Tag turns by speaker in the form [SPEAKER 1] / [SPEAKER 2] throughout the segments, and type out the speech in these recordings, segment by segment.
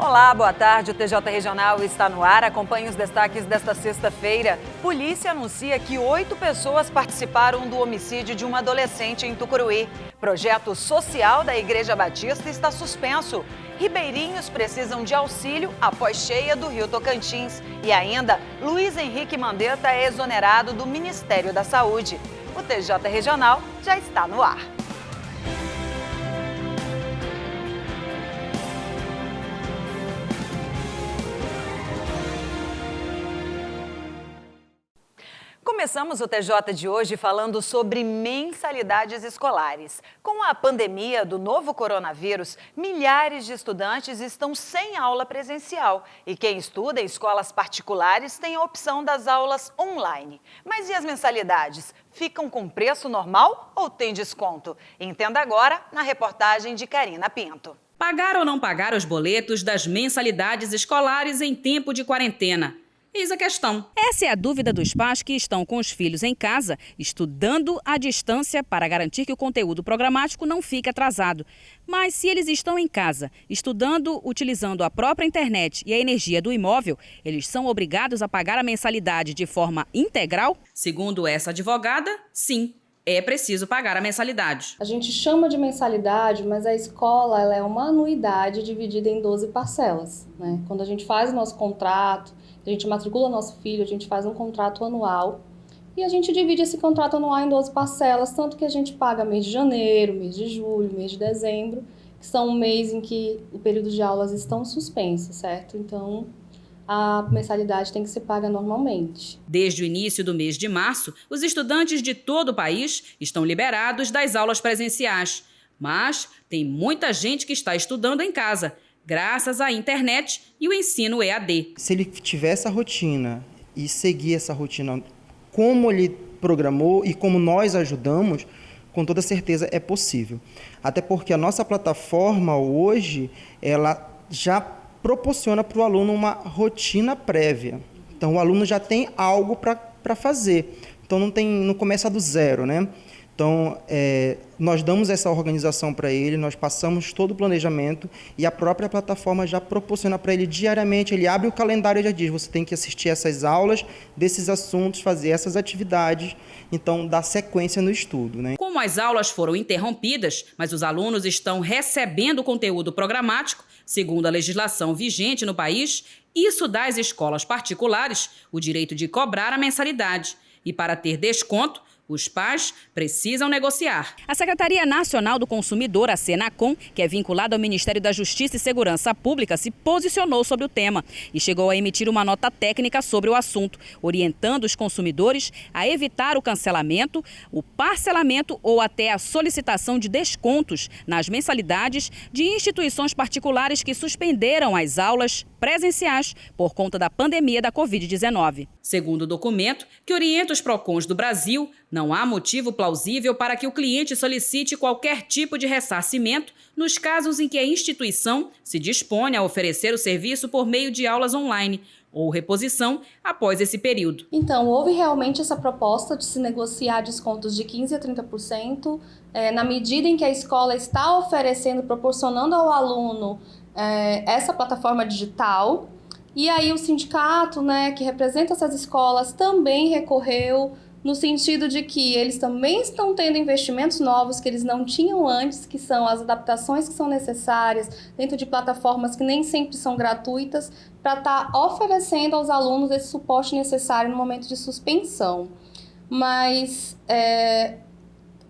[SPEAKER 1] Olá, boa tarde. O TJ Regional está no ar. Acompanhe os destaques desta sexta-feira. Polícia anuncia que 8 pessoas participaram do homicídio de uma adolescente em Tucuruí. Projeto social da Igreja Batista está suspenso. Ribeirinhos precisam de auxílio após cheia do Rio Tocantins. E ainda, Luiz Henrique Mandetta é exonerado do Ministério da Saúde. O TJ Regional já está no ar. Começamos o TJ de hoje falando sobre mensalidades escolares. Com a pandemia do novo coronavírus, milhares de estudantes estão sem aula presencial. E quem estuda em escolas particulares tem a opção das aulas online. Mas e as mensalidades? Ficam com preço normal ou tem desconto? Entenda agora na reportagem de Karina Pinto.
[SPEAKER 2] Pagar ou não pagar os boletos das mensalidades escolares em tempo de quarentena? Eis a questão. Essa é a dúvida dos pais que estão com os filhos em casa, estudando à distância para garantir que o conteúdo programático não fique atrasado. Mas se eles estão em casa, estudando, utilizando a própria internet e a energia do imóvel, eles são obrigados a pagar a mensalidade de forma integral? Segundo essa advogada, sim. É preciso pagar a mensalidade.
[SPEAKER 3] A gente chama de mensalidade, mas a escola ela é uma anuidade dividida em 12 parcelas, né? Quando a gente faz o nosso contrato, a gente matricula nosso filho, a gente faz um contrato anual e a gente divide esse contrato anual em 12 parcelas, tanto que a gente paga mês de janeiro, mês de julho, mês de dezembro, que são um mês em que o período de aulas estão suspensos, certo? Então, a mensalidade tem que ser paga normalmente.
[SPEAKER 2] Desde o início do mês de março, os estudantes de todo o país estão liberados das aulas presenciais. Mas tem muita gente que está estudando em casa, graças à internet e o ensino EAD.
[SPEAKER 4] Se ele tiver essa rotina e seguir essa rotina como ele programou e como nós ajudamos, com toda certeza é possível. Até porque a nossa plataforma hoje, ela já proporciona para o aluno uma rotina prévia. Então, o aluno já tem algo para fazer. Então, não começa do zero, né? Então, nós damos essa organização para ele, nós passamos todo o planejamento e a própria plataforma já proporciona para ele diariamente, ele abre o calendário e já diz, você tem que assistir essas aulas desses assuntos, fazer essas atividades, então dá sequência no estudo, né?
[SPEAKER 2] Como as aulas foram interrompidas, mas os alunos estão recebendo conteúdo programático, segundo a legislação vigente no país, isso dá às escolas particulares o direito de cobrar a mensalidade. E para ter desconto, os pais precisam negociar. A Secretaria Nacional do Consumidor, a Senacom, que é vinculada ao Ministério da Justiça e Segurança Pública, se posicionou sobre o tema e chegou a emitir uma nota técnica sobre o assunto, orientando os consumidores a evitar o cancelamento, o parcelamento ou até a solicitação de descontos nas mensalidades de instituições particulares que suspenderam as aulas presenciais por conta da pandemia da Covid-19. Segundo o documento, que orienta os PROCONs do Brasil, não há motivo plausível para que o cliente solicite qualquer tipo de ressarcimento nos casos em que a instituição se dispõe a oferecer o serviço por meio de aulas online ou reposição após esse período.
[SPEAKER 3] Então, houve realmente essa proposta de se negociar descontos de 15% a 30%, na medida em que a escola está oferecendo, proporcionando ao aluno essa plataforma digital. E aí o sindicato, né, que representa essas escolas, também recorreu no sentido de que eles também estão tendo investimentos novos que eles não tinham antes, que são as adaptações que são necessárias dentro de plataformas que nem sempre são gratuitas, para estar oferecendo aos alunos esse suporte necessário no momento de suspensão. Mas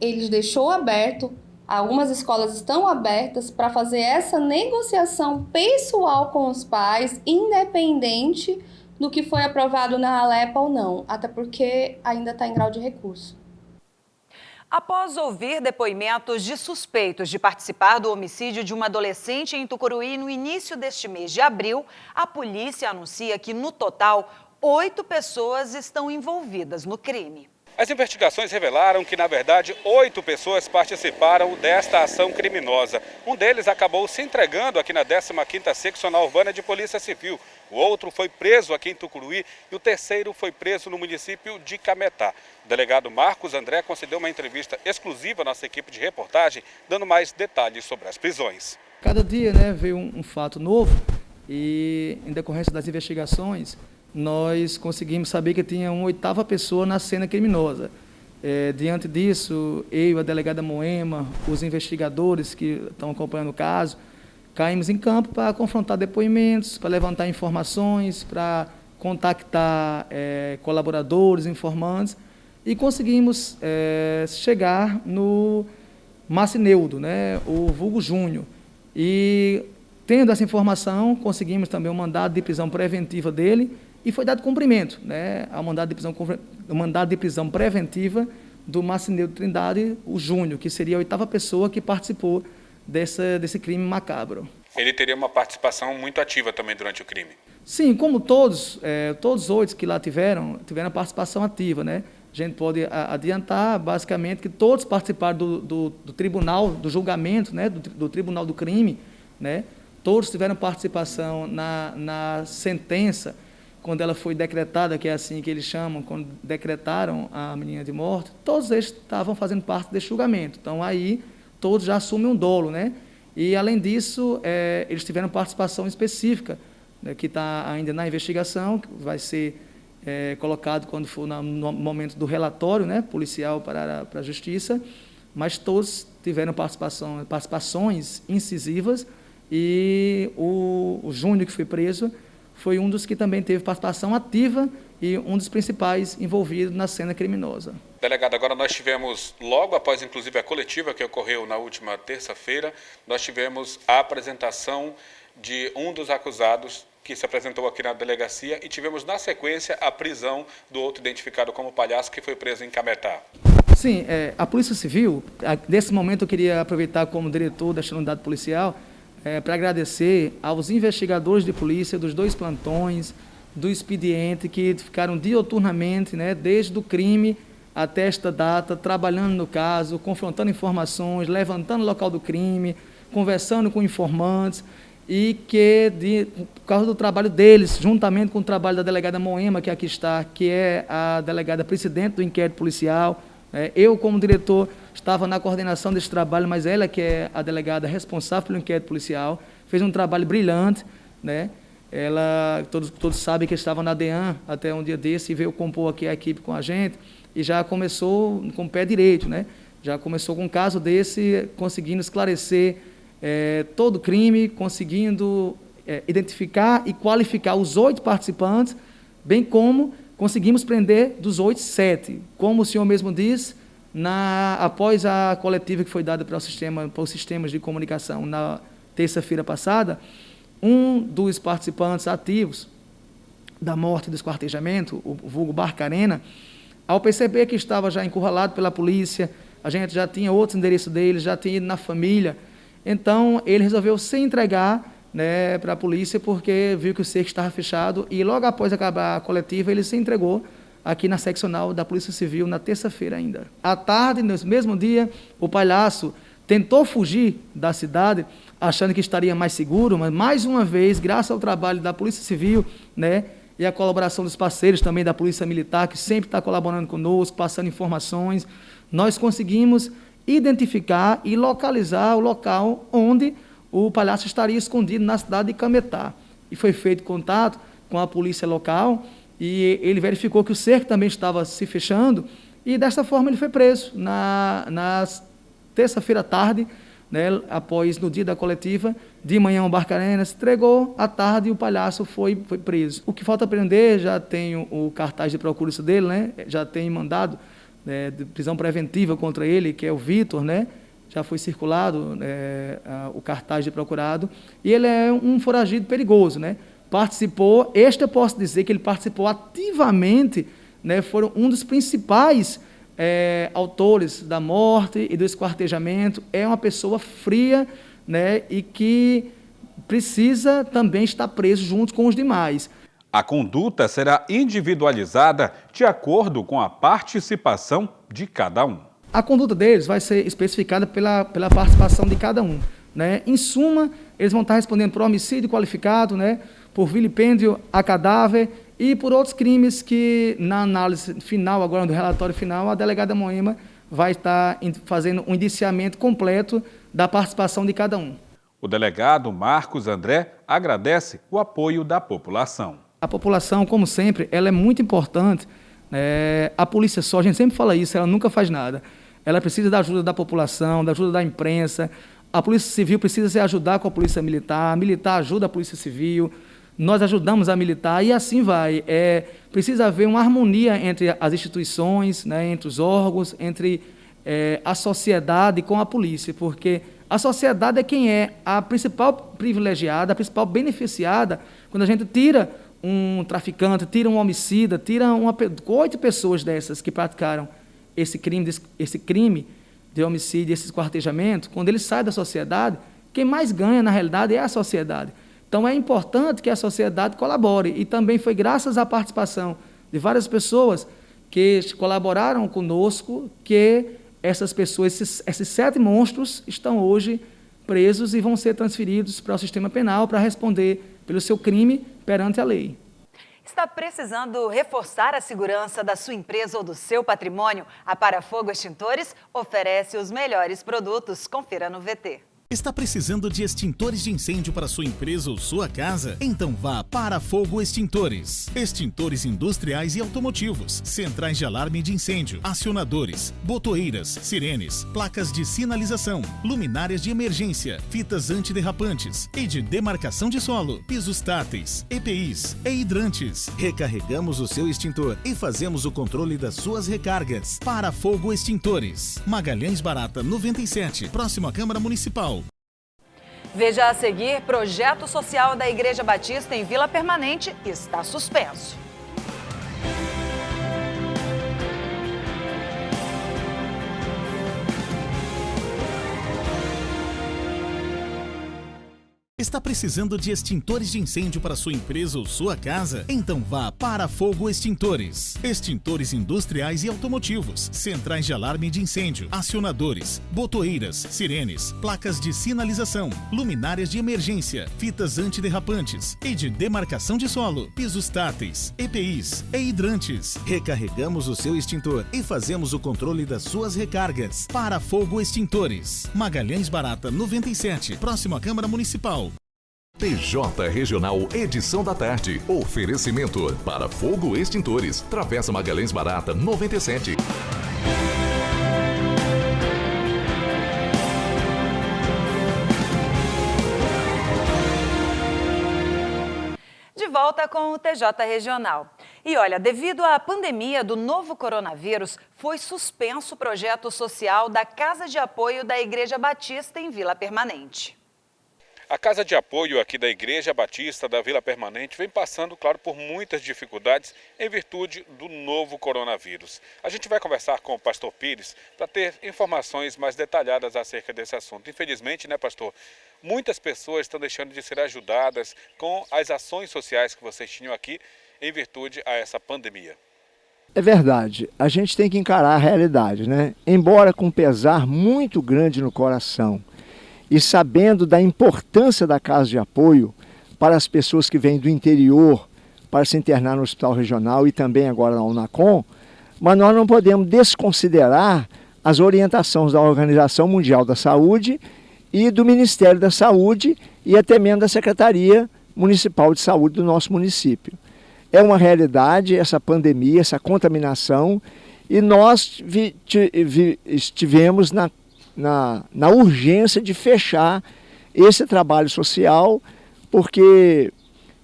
[SPEAKER 3] eles deixou aberto, algumas escolas estão abertas para fazer essa negociação pessoal com os pais, independente do que foi aprovado na Alepa ou não, até porque ainda está em grau de recurso.
[SPEAKER 1] Após ouvir depoimentos de suspeitos de participar do homicídio de uma adolescente em Tucuruí no início deste mês de abril, a polícia anuncia que, no total, 8 pessoas estão envolvidas no crime.
[SPEAKER 5] As investigações revelaram que, na verdade, 8 pessoas participaram desta ação criminosa. Um deles acabou se entregando aqui na 15ª Seccional Urbana de Polícia Civil. O outro foi preso aqui em Tucuruí e o terceiro foi preso no município de Cametá. O delegado Marcos André concedeu uma entrevista exclusiva à nossa equipe de reportagem, dando mais detalhes sobre as prisões.
[SPEAKER 6] Cada dia, veio um fato novo e, em decorrência das investigações, nós conseguimos saber que tinha uma 8ª pessoa na cena criminosa. Diante disso, eu, a delegada Moema, os investigadores que estão acompanhando o caso, caímos em campo para confrontar depoimentos, para levantar informações, para contactar colaboradores, informantes, e conseguimos chegar no Marcineudo, né, o vulgo Júnior. E, tendo essa informação, conseguimos também um mandado de prisão preventiva dele e foi dado cumprimento, né, ao mandado de prisão preventiva do Marcineudo Trindade, o Júnior, que seria a 8ª pessoa que participou desse crime macabro.
[SPEAKER 5] Ele teria uma participação muito ativa também durante o crime? Sim,
[SPEAKER 6] como todos os 8 que lá tiveram participação ativa, né? A gente pode adiantar, basicamente, que todos participaram do tribunal, do julgamento, né? do tribunal do crime, né? Todos tiveram participação na sentença, quando ela foi decretada, que é assim que eles chamam, quando decretaram a menina de morte, todos eles estavam fazendo parte desse julgamento. Então, aí, todos já assumem um dolo, né? E, além disso, eles tiveram participação específica, né, que está ainda na investigação, que vai ser colocado quando for no momento do relatório, né, policial para a Justiça, mas todos tiveram participações incisivas, e o Júnior, que foi preso, foi um dos que também teve participação ativa e um dos principais envolvidos na cena criminosa.
[SPEAKER 5] Delegado, agora nós tivemos, logo após inclusive a coletiva que ocorreu na última terça-feira, nós tivemos a apresentação de um dos acusados que se apresentou aqui na delegacia e tivemos na sequência a prisão do outro identificado como Palhaço, que foi preso em Cametá.
[SPEAKER 6] Sim, a Polícia Civil, nesse momento eu queria aproveitar como diretor desta unidade policial para agradecer aos investigadores de polícia dos 2 plantões, do expediente, que ficaram dioturnamente, né, desde o crime até esta data, trabalhando no caso, confrontando informações, levantando o local do crime, conversando com informantes, e que, por causa do trabalho deles, juntamente com o trabalho da delegada Moema, que aqui está, que é a delegada presidente do inquérito policial, eu, como diretor, estava na coordenação desse trabalho, mas ela, que é a delegada responsável pelo inquérito policial, fez um trabalho brilhante, né? Ela, todos sabem que estava na DEAN até um dia desse e veio compor aqui a equipe com a gente, e já começou com o pé direito, né? Já começou com um caso desse, conseguindo esclarecer todo o crime, conseguindo identificar e qualificar os 8 participantes, bem como conseguimos prender dos 8, 7. Como o senhor mesmo disse, após a coletiva que foi dada para os sistemas de comunicação na terça-feira passada, um dos participantes ativos da morte e do esquartejamento, o vulgo Barcarena, ao perceber que estava já encurralado pela polícia, a gente já tinha outros endereços dele, já tinha ido na família, então ele resolveu se entregar, né, para a polícia, porque viu que o cerco estava fechado, e logo após acabar a coletiva, ele se entregou aqui na seccional da Polícia Civil, na terça-feira ainda. À tarde, no mesmo dia, o Palhaço tentou fugir da cidade, achando que estaria mais seguro, mas, mais uma vez, graças ao trabalho da Polícia Civil, né, e a colaboração dos parceiros também da Polícia Militar, que sempre está colaborando conosco, passando informações, nós conseguimos identificar e localizar o local onde o Palhaço estaria escondido na cidade de Cametá. E foi feito contato com a polícia local e ele verificou que o cerco também estava se fechando e, dessa forma, ele foi preso na terça-feira à tarde, né, após, no dia da coletiva. De manhã, o Barcarena se entregou, à tarde o Palhaço foi preso. O que falta prender, já tem o cartaz de procura dele, né, já tem mandado de prisão preventiva contra ele, que é o Vitor, né, já foi circulado o cartaz de procurado, e ele é um foragido perigoso, né? Participou, eu posso dizer que ele participou ativamente, né? Foram um dos principais autores da morte e do esquartejamento, é uma pessoa fria, né? E que precisa também estar preso junto com os demais.
[SPEAKER 5] A conduta será individualizada de acordo com a participação de cada um.
[SPEAKER 6] A conduta deles vai ser especificada pela participação de cada um, né? Em suma, eles vão estar respondendo por homicídio qualificado, né? Por vilipêndio a cadáver e por outros crimes que, na análise final, agora do relatório final, a delegada Moema vai estar fazendo um indiciamento completo da participação de cada um.
[SPEAKER 5] O delegado Marcos André agradece o apoio da população.
[SPEAKER 6] A população, como sempre, ela é muito importante. A polícia só, a gente sempre fala isso, ela nunca faz nada. Ela precisa da ajuda da população, da ajuda da imprensa. A Polícia Civil precisa se ajudar com a Polícia Militar, a Militar ajuda a Polícia Civil, nós ajudamos a Militar e assim vai. Precisa haver uma harmonia entre as instituições, entre os órgãos, entre a sociedade com a polícia, porque a sociedade é quem é a principal privilegiada, a principal beneficiada quando a gente tira um traficante, tira um homicida, tira 8 pessoas dessas que praticaram esse crime de homicídio, esse esquartejamento. Quando ele sai da sociedade, quem mais ganha, na realidade, é a sociedade. Então, é importante que a sociedade colabore. E também foi graças à participação de várias pessoas que colaboraram conosco que essas pessoas, esses 7 monstros, estão hoje presos e vão ser transferidos para o sistema penal para responder pelo seu crime perante a lei.
[SPEAKER 1] Está precisando reforçar a segurança da sua empresa ou do seu patrimônio? A Parafogo Extintores oferece os melhores produtos. Confira no VT.
[SPEAKER 7] Está precisando de extintores de incêndio para sua empresa ou sua casa? Então vá para Fogo Extintores. Extintores industriais e automotivos, centrais de alarme de incêndio, acionadores, botoeiras, sirenes, placas de sinalização, luminárias de emergência, fitas antiderrapantes e de demarcação de solo, pisos táteis, EPIs e hidrantes. Recarregamos o seu extintor e fazemos o controle das suas recargas. Para Fogo Extintores. Magalhães Barata 97, próximo à Câmara Municipal.
[SPEAKER 1] Veja a seguir, projeto social da Igreja Batista em Vila Permanente está suspenso.
[SPEAKER 7] Está precisando de extintores de incêndio para sua empresa ou sua casa? Então vá para Fogo Extintores. Extintores industriais e automotivos, centrais de alarme de incêndio, acionadores, botoeiras, sirenes, placas de sinalização, luminárias de emergência, fitas antiderrapantes e de demarcação de solo, pisos táteis, EPIs e hidrantes. Recarregamos o seu extintor e fazemos o controle das suas recargas. Para Fogo Extintores. Magalhães Barata 97, próximo à Câmara Municipal.
[SPEAKER 8] TJ Regional, edição da tarde. Oferecimento para Fogo Extintores. Travessa Magalhães Barata 97.
[SPEAKER 1] De volta com o TJ Regional. E olha, devido à pandemia do novo coronavírus, foi suspenso o projeto social da Casa de Apoio da Igreja Batista em Vila Permanente.
[SPEAKER 5] A Casa de Apoio aqui da Igreja Batista da Vila Permanente vem passando, claro, por muitas dificuldades em virtude do novo coronavírus. A gente vai conversar com o pastor Pires para ter informações mais detalhadas acerca desse assunto. Infelizmente, né, pastor, muitas pessoas estão deixando de ser ajudadas com as ações sociais que vocês tinham aqui em virtude a essa pandemia.
[SPEAKER 9] É verdade, a gente tem que encarar a realidade, né? Embora com pesar muito grande no coração, e sabendo da importância da Casa de Apoio para as pessoas que vêm do interior para se internar no Hospital Regional e também agora na UNACOM, mas nós não podemos desconsiderar as orientações da Organização Mundial da Saúde e do Ministério da Saúde e até mesmo da Secretaria Municipal de Saúde do nosso município. É uma realidade essa pandemia, essa contaminação, e nós estivemos na urgência de fechar esse trabalho social, porque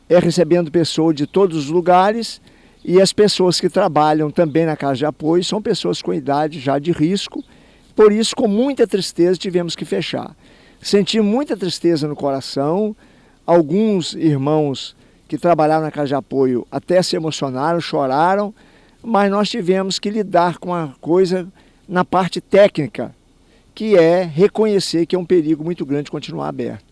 [SPEAKER 9] é recebendo pessoas de todos os lugares e as pessoas que trabalham também na Casa de Apoio são pessoas com idade já de risco, por isso com muita tristeza tivemos que fechar. Senti muita tristeza no coração, alguns irmãos que trabalharam na Casa de Apoio até se emocionaram, choraram, mas nós tivemos que lidar com a coisa na parte técnica, que é reconhecer que é um perigo muito grande continuar aberto.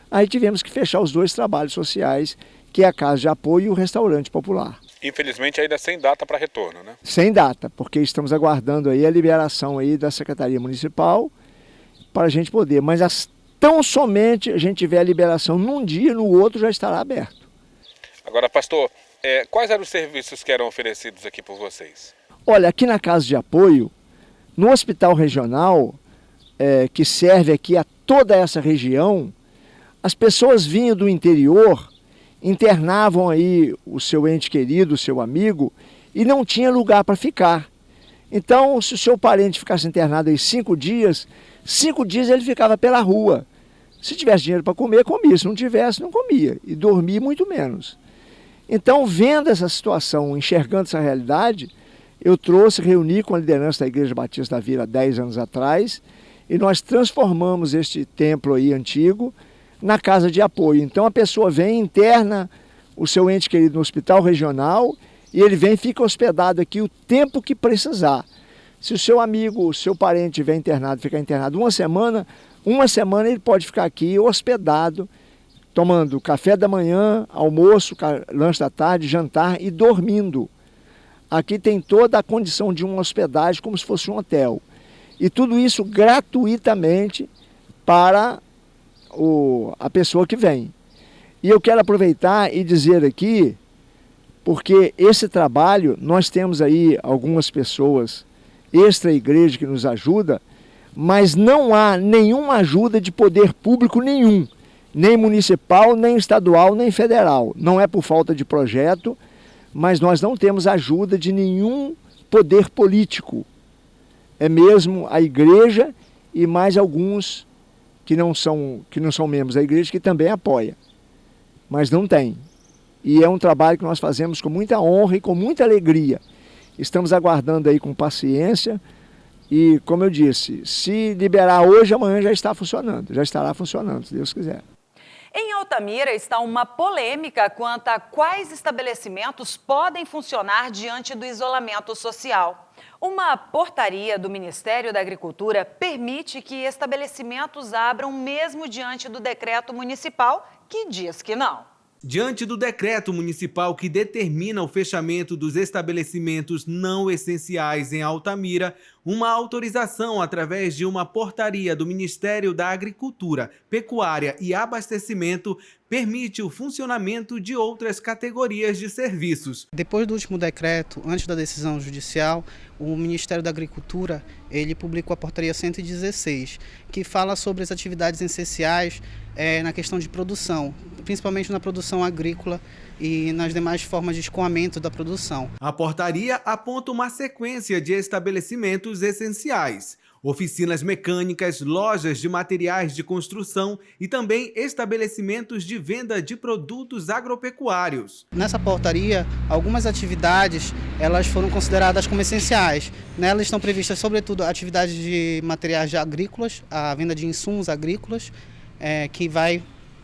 [SPEAKER 9] Aí tivemos que fechar os 2 trabalhos sociais, que é a Casa de Apoio e o Restaurante Popular.
[SPEAKER 5] Infelizmente ainda sem data para retorno, né?
[SPEAKER 9] Sem data, porque estamos aguardando aí a liberação aí da Secretaria Municipal para a gente poder, mas tão somente a gente tiver a liberação num dia, no outro já estará aberto.
[SPEAKER 5] Agora, pastor, quais eram os serviços que eram oferecidos aqui por vocês?
[SPEAKER 9] Olha, aqui na Casa de Apoio, no Hospital Regional, que serve aqui a toda essa região, As pessoas vinham do interior, internavam aí o seu ente querido, o seu amigo, e não tinha lugar para ficar. Então, se o seu parente ficasse internado aí 5 dias ele ficava pela rua. Se tivesse dinheiro para comer, comia. Se não tivesse, não comia. E dormia muito menos. Então, vendo essa situação, enxergando essa realidade, eu reuni com a liderança da Igreja Batista da Vila 10 anos atrás, e nós transformamos este templo aí antigo na casa de apoio. Então a pessoa vem, interna o seu ente querido no hospital regional, e ele vem e fica hospedado aqui o tempo que precisar. Se o seu amigo, o seu parente vem internado, ficar internado uma semana ele pode ficar aqui hospedado, tomando café da manhã, almoço, lanche da tarde, jantar e dormindo. Aqui tem toda a condição de uma hospedagem, como se fosse um hotel. E tudo isso gratuitamente para a pessoa que vem. E eu quero aproveitar e dizer aqui, porque esse trabalho, nós temos aí algumas pessoas extra-igreja que nos ajuda, mas não há nenhuma ajuda de poder público nenhum, nem municipal, nem estadual, nem federal. Não é por falta de projeto, mas nós não temos ajuda de nenhum poder político. É mesmo a igreja e mais alguns que não são membros da igreja que também apoia, mas não tem. E é um trabalho que nós fazemos com muita honra e com muita alegria. Estamos aguardando aí com paciência e, como eu disse, se liberar hoje, amanhã já estará funcionando, se Deus quiser.
[SPEAKER 1] Em Altamira está uma polêmica quanto a quais estabelecimentos podem funcionar diante do isolamento social. Uma portaria do Ministério da Agricultura permite que estabelecimentos abram mesmo diante do decreto municipal que diz que não.
[SPEAKER 10] Diante do decreto municipal que determina o fechamento dos estabelecimentos não essenciais em Altamira, uma autorização através de uma portaria do Ministério da Agricultura, Pecuária e Abastecimento permite o funcionamento de outras categorias de serviços.
[SPEAKER 11] Depois do último decreto, antes da decisão judicial, o Ministério da Agricultura ele publicou a portaria 116, que fala sobre as atividades essenciais na questão de produção, principalmente na produção agrícola e nas demais formas de escoamento da produção.
[SPEAKER 10] A portaria aponta uma sequência de estabelecimentos essenciais: oficinas mecânicas, lojas de materiais de construção e também estabelecimentos de venda de produtos agropecuários.
[SPEAKER 11] Nessa portaria, algumas atividades elas foram consideradas como essenciais. Nelas estão previstas, sobretudo, atividades de materiais agrícolas, a venda de insumos agrícolas, que vai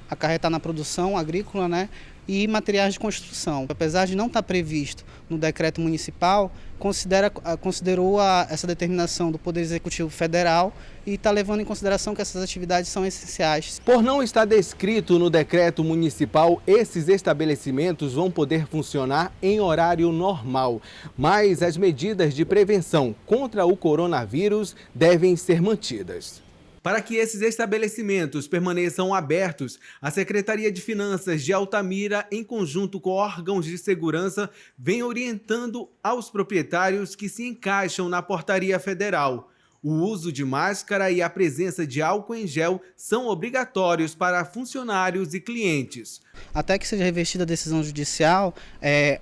[SPEAKER 11] acarretar na produção agrícola, né? E materiais de construção. Apesar de não estar previsto no decreto municipal, considerou essa determinação do Poder Executivo Federal e está levando em consideração que essas atividades são essenciais.
[SPEAKER 10] Por não estar descrito no decreto municipal, esses estabelecimentos vão poder funcionar em horário normal, mas as medidas de prevenção contra o coronavírus devem ser mantidas. Para que esses estabelecimentos permaneçam abertos, a Secretaria de Finanças de Altamira, em conjunto com órgãos de segurança, vem orientando aos proprietários que se encaixam na portaria federal. O uso de máscara e a presença de álcool em gel são obrigatórios para funcionários e clientes.
[SPEAKER 11] Até que seja revestida a decisão judicial,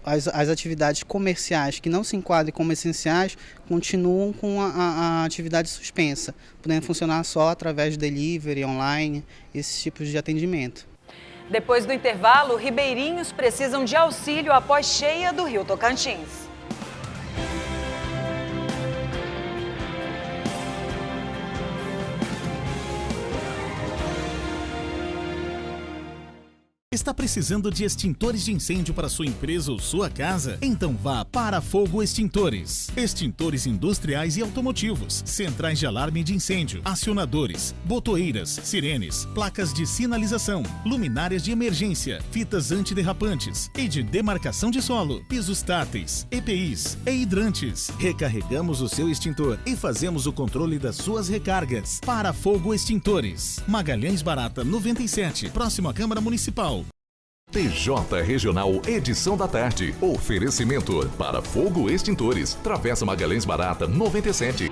[SPEAKER 11] as atividades comerciais que não se enquadrem como essenciais continuam com a atividade suspensa, podendo funcionar só através de delivery, online, esses tipos de atendimento.
[SPEAKER 1] Depois do intervalo, ribeirinhos precisam de auxílio após cheia do Rio Tocantins.
[SPEAKER 7] Está precisando de extintores de incêndio para sua empresa ou sua casa? Então vá para Fogo Extintores. Extintores industriais e automotivos, centrais de alarme de incêndio, acionadores, botoeiras, sirenes, placas de sinalização, luminárias de emergência, fitas antiderrapantes e de demarcação de solo, pisos táteis, EPIs e hidrantes. Recarregamos o seu extintor e fazemos o controle das suas recargas. Para Fogo Extintores. Magalhães Barata 97, próximo à Câmara Municipal.
[SPEAKER 8] TJ Regional Edição da Tarde. Oferecimento para Fogo Extintores. Travessa Magalhães Barata 97.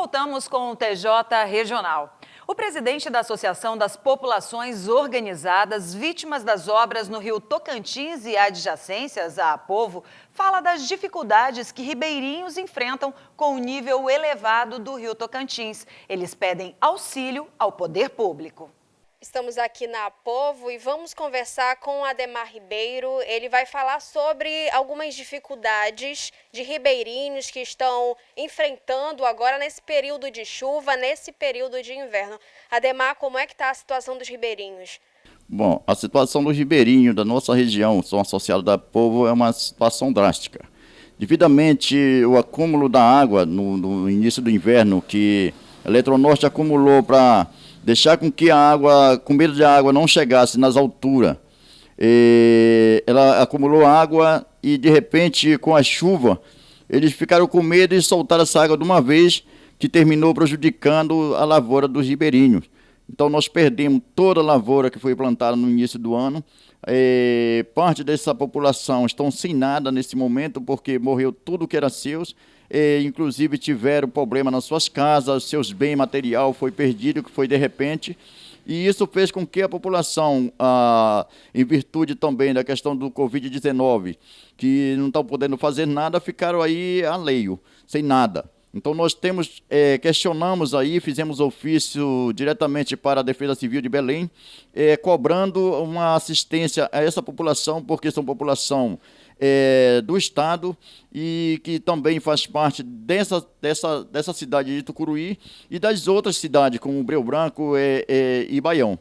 [SPEAKER 1] voltamos com o TJ Regional. O presidente da Associação das Populações Organizadas Vítimas das Obras no Rio Tocantins e adjacências, a Povo, fala das dificuldades que ribeirinhos enfrentam com o nível elevado do Rio Tocantins. Eles pedem auxílio ao poder público.
[SPEAKER 12] Estamos aqui na Povo e vamos conversar com Ademar Ribeiro. Ele vai falar sobre algumas dificuldades de ribeirinhos que estão enfrentando agora nesse período de chuva, nesse período de inverno. Ademar, como é que está a situação dos ribeirinhos?
[SPEAKER 13] Bom, a situação dos ribeirinhos da nossa região, são associados da Povo, é uma situação drástica. Devidamente o acúmulo da água no início do inverno, que a Eletronorte acumulou para deixar com que a água, com medo de a água não chegasse nas alturas. Ela acumulou água e, de repente, com a chuva, eles ficaram com medo e soltaram essa água de uma vez, que terminou prejudicando a lavoura dos ribeirinhos. Então, nós perdemos toda a lavoura que foi plantada no início do ano. Parte dessa população estão sem nada nesse momento, porque morreu tudo que era seus. Inclusive tiveram problema nas suas casas, seus bens material foi perdido, que foi de repente, e isso fez com que a população, em virtude também da questão do Covid-19, que não estão podendo fazer nada, ficaram aí alheio, sem nada. Então nós questionamos aí, fizemos ofício diretamente para a Defesa Civil de Belém, cobrando uma assistência a essa população, porque são população do estado e que também faz parte dessa cidade de Tucuruí e das outras cidades, como Breu Branco e Baião.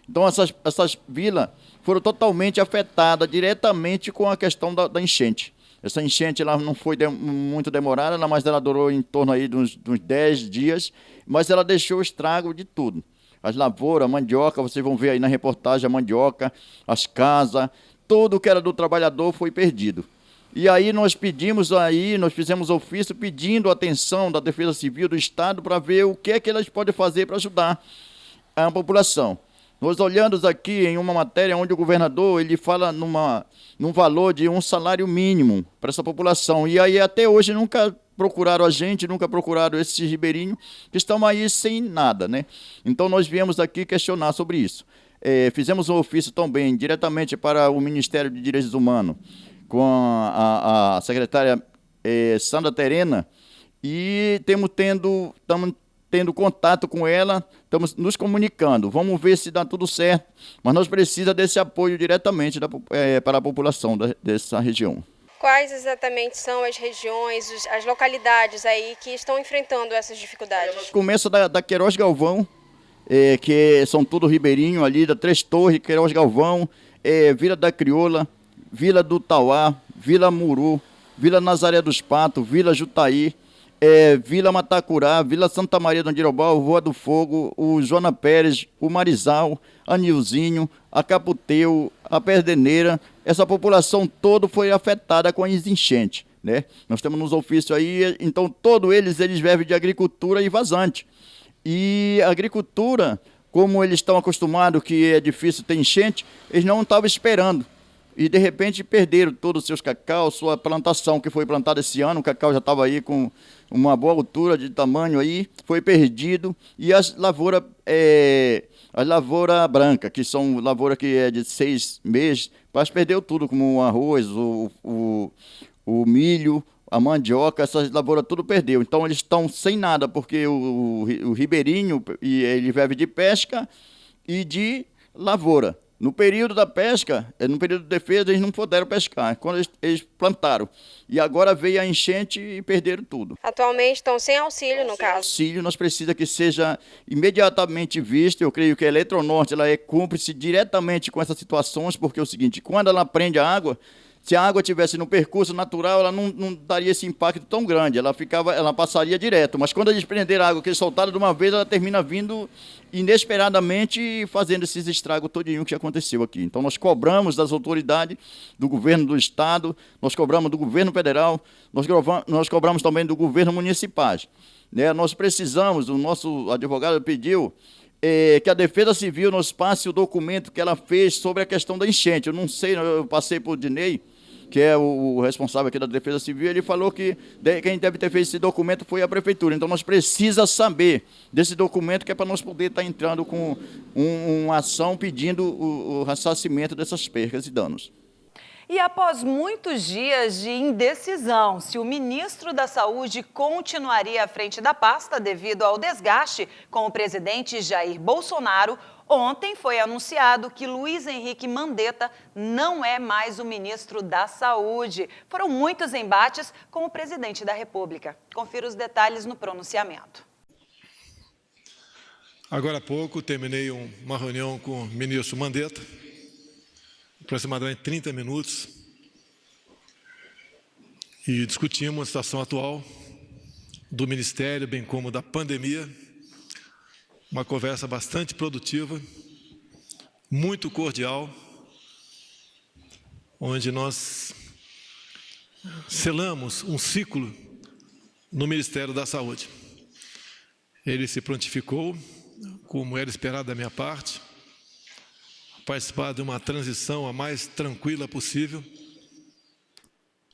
[SPEAKER 13] Então essas vilas foram totalmente afetadas diretamente com a questão da enchente. Essa enchente ela não foi muito demorada, mas ela durou em torno aí de uns 10 dias, mas ela deixou estrago de tudo. As lavouras, a mandioca, vocês vão ver aí na reportagem a mandioca, as casas, tudo que era do trabalhador foi perdido. E aí nós fizemos ofício pedindo a atenção da Defesa Civil do Estado para ver o que é que elas podem fazer para ajudar a população. Nós olhamos aqui em uma matéria onde o governador ele fala num valor de um salário mínimo para essa população. E aí até hoje nunca procuraram a gente, nunca procuraram esses ribeirinhos que estão aí sem nada, né? Então nós viemos aqui questionar sobre isso. Fizemos um ofício também diretamente para o Ministério de Direitos Humanos com a secretária Sandra Terena e estamos tendo contato com ela, estamos nos comunicando. Vamos ver se dá tudo certo, mas nós precisamos desse apoio diretamente para a população dessa região.
[SPEAKER 12] Quais exatamente são as regiões, as localidades aí que estão enfrentando essas dificuldades?
[SPEAKER 13] Começa da Queiroz Galvão, que são tudo ribeirinho ali, da Três Torres, Queiroz Galvão, Vila da Crioula, Vila do Tauá, Vila Muru, Vila Nazaré dos Patos, Vila Jutaí, Vila Matacurá, Vila Santa Maria do Andirobal, Rua do Fogo, o Joana Pérez, o Marizal, a Nilzinho, a Caputeu, a Perdeneira. Essa população toda foi afetada com as enchentes, né? Nós temos nos ofícios aí, então todos eles vivem de agricultura e vazante. E a agricultura, como eles estão acostumados que é difícil ter enchente, eles não estavam esperando. E de repente perderam todos os seus cacau, sua plantação que foi plantada esse ano, o cacau já estava aí com uma boa altura de tamanho aí, foi perdido. E as lavouras brancas, que são lavoura que é de 6 meses, mas perdeu tudo, como o arroz, o milho, a mandioca, essas lavouras tudo perdeu. Então eles estão sem nada, porque o ribeirinho, ele vive de pesca e de lavoura. No período da pesca, no período de defesa, eles não puderam pescar, quando eles plantaram. E agora veio a enchente e perderam tudo.
[SPEAKER 12] Atualmente estão sem auxílio, no caso?
[SPEAKER 13] Auxílio, nós precisamos que seja imediatamente visto. Eu creio que a Eletronorte ela é cúmplice diretamente com essas situações, porque é o seguinte, quando ela prende a água, se a água estivesse no percurso natural, ela não daria esse impacto tão grande, ela passaria direto. Mas quando eles prenderam a água, que eles soltaram de uma vez, ela termina vindo inesperadamente e fazendo esses estragos todinho que aconteceu aqui. Então nós cobramos das autoridades, do governo do estado, nós cobramos do governo federal, nós cobramos também do governo municipal. Né? Nós precisamos, o nosso advogado pediu que a Defesa Civil nos passe o documento que ela fez sobre a questão da enchente. Eu não sei, eu passei por Dinei, que é o responsável aqui da Defesa Civil, ele falou que quem deve ter feito esse documento foi a Prefeitura. Então, nós precisamos saber desse documento, que é para nós poder estar entrando com uma ação pedindo o ressarcimento dessas percas e danos.
[SPEAKER 1] E após muitos dias de indecisão se o ministro da Saúde continuaria à frente da pasta devido ao desgaste com o presidente Jair Bolsonaro, ontem foi anunciado que Luiz Henrique Mandetta não é mais o ministro da Saúde. Foram muitos embates com o presidente da República. Confira os detalhes no pronunciamento.
[SPEAKER 14] Agora há pouco terminei uma reunião com o ministro Mandetta, aproximadamente 30 minutos, e discutimos a situação atual do Ministério, bem como da pandemia. Uma conversa bastante produtiva, muito cordial, onde nós selamos um ciclo no Ministério da Saúde. Ele se prontificou, como era esperado da minha parte, participar de uma transição a mais tranquila possível,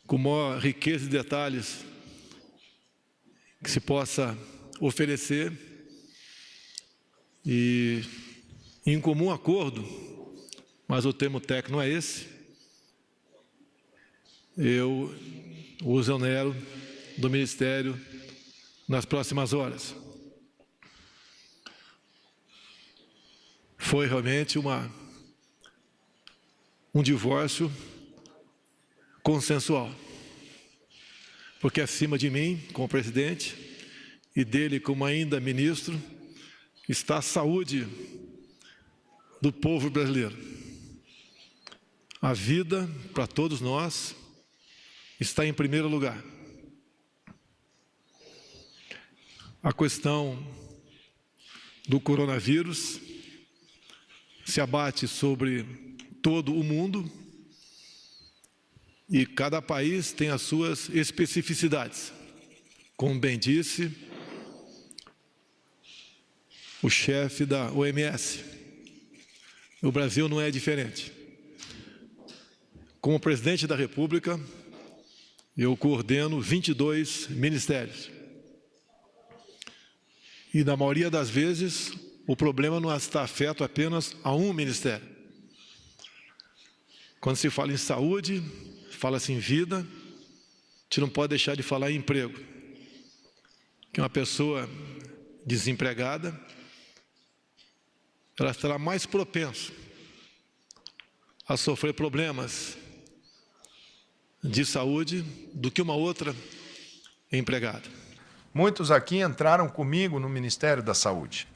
[SPEAKER 14] com maior riqueza de detalhes que se possa oferecer, e em comum acordo, mas o termo técnico não é esse, eu o exonero do Ministério nas próximas horas. Foi realmente um divórcio consensual, porque acima de mim, como presidente, e dele como ainda ministro, está a saúde do povo brasileiro. A vida, para todos nós, está em primeiro lugar. A questão do coronavírus se abate sobre todo o mundo e cada país tem as suas especificidades. Como bem disse o chefe da OMS, o Brasil não é diferente. Como presidente da República, eu coordeno 22 ministérios. E na maioria das vezes, o problema não está afeto apenas a um ministério. Quando se fala em saúde, fala-se em vida, a gente não pode deixar de falar em emprego. Que uma pessoa desempregada, ela estará mais propensa a sofrer problemas de saúde do que uma outra empregada.
[SPEAKER 15] Muitos aqui entraram comigo no Ministério da Saúde,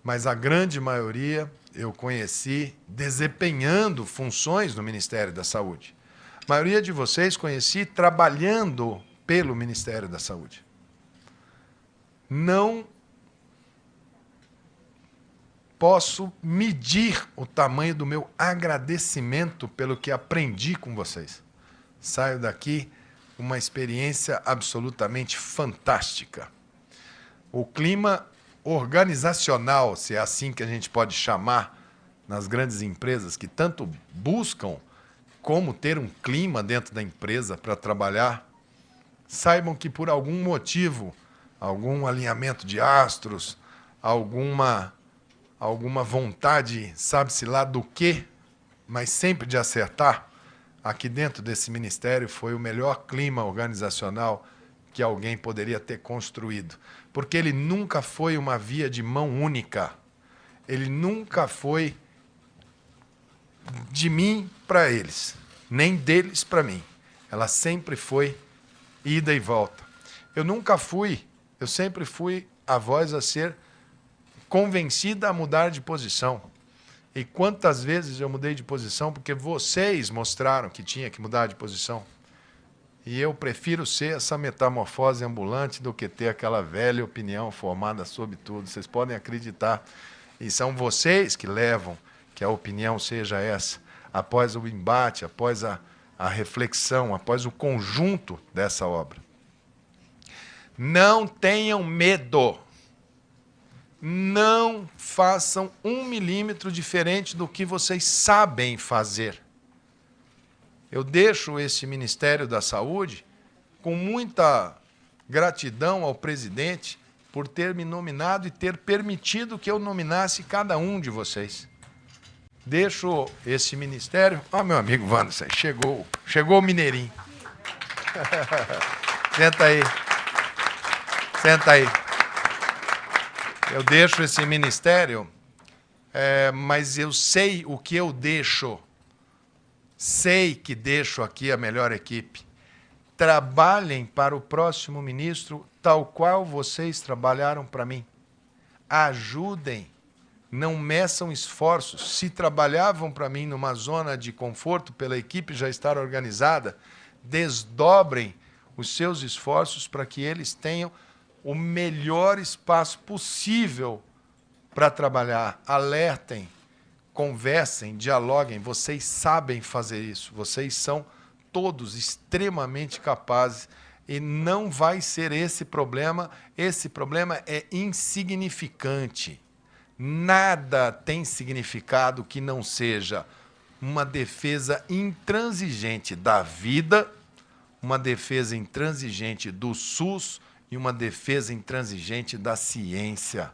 [SPEAKER 15] mas a grande maioria eu conheci desempenhando funções no Ministério da Saúde. A maioria de vocês conheci trabalhando pelo Ministério da Saúde. Não posso medir o tamanho do meu agradecimento pelo que aprendi com vocês. Saio daqui com uma experiência absolutamente fantástica. O clima organizacional, se é assim que a gente pode chamar, nas grandes empresas que tanto buscam como ter um clima dentro da empresa para trabalhar, saibam que por algum motivo, algum alinhamento de astros, alguma vontade, sabe-se lá do quê, mas sempre de acertar, aqui dentro desse ministério foi o melhor clima organizacional que alguém poderia ter construído. Porque ele nunca foi uma via de mão única. Ele nunca foi de mim para eles, nem deles para mim. Ela sempre foi ida e volta. Eu sempre fui a voz a ser convencida a mudar de posição. E quantas vezes eu mudei de posição porque vocês mostraram que tinha que mudar de posição. E eu prefiro ser essa metamorfose ambulante do que ter aquela velha opinião formada sobre tudo. Vocês podem acreditar. E são vocês que levam que a opinião seja essa, após o embate, após a reflexão, após o conjunto dessa obra. Não tenham medo. Não façam 1 milímetro diferente do que vocês sabem fazer. Eu deixo esse Ministério da Saúde com muita gratidão ao presidente por ter me nominado e ter permitido que eu nominasse cada um de vocês. Deixo esse ministério... Ó, meu amigo Wanderson, chegou o mineirinho. Senta aí. Senta aí. Eu deixo esse ministério, mas eu sei o que eu deixo. Sei que deixo aqui a melhor equipe. Trabalhem para o próximo ministro tal qual vocês trabalharam para mim. Ajudem, não meçam esforços. Se trabalhavam para mim numa zona de conforto pela equipe já estar organizada, desdobrem os seus esforços para que eles tenham o melhor espaço possível para trabalhar. Alertem, conversem, dialoguem. Vocês sabem fazer isso. Vocês são todos extremamente capazes e não vai ser esse problema. Esse problema é insignificante. Nada tem significado que não seja uma defesa intransigente da vida, uma defesa intransigente do SUS e uma defesa intransigente da ciência.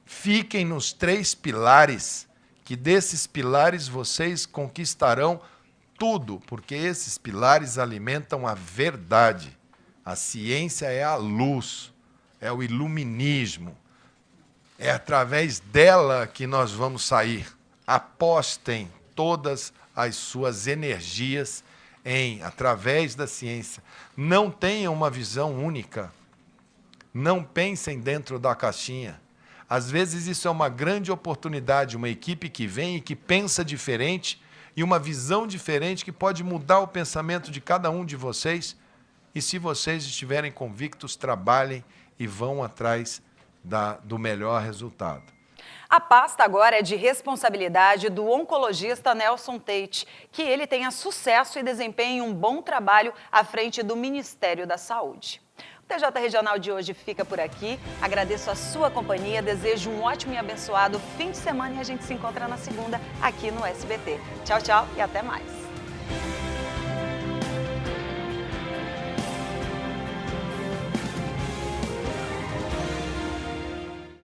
[SPEAKER 15] Fiquem nos 3 pilares, que desses pilares vocês conquistarão tudo, porque esses pilares alimentam a verdade. A ciência é a luz, é o iluminismo. É através dela que nós vamos sair. Apostem todas as suas energias através da ciência. Não tenham uma visão única. Não pensem dentro da caixinha. Às vezes isso é uma grande oportunidade, uma equipe que vem e que pensa diferente, e uma visão diferente que pode mudar o pensamento de cada um de vocês. E se vocês estiverem convictos, trabalhem e vão atrás do melhor resultado.
[SPEAKER 1] A pasta agora é de responsabilidade do oncologista Nelson Tate, que ele tenha sucesso e desempenhe um bom trabalho à frente do Ministério da Saúde. O TJ Regional de hoje fica por aqui. Agradeço a sua companhia, desejo um ótimo e abençoado fim de semana e a gente se encontra na segunda aqui no SBT. Tchau, tchau e até mais.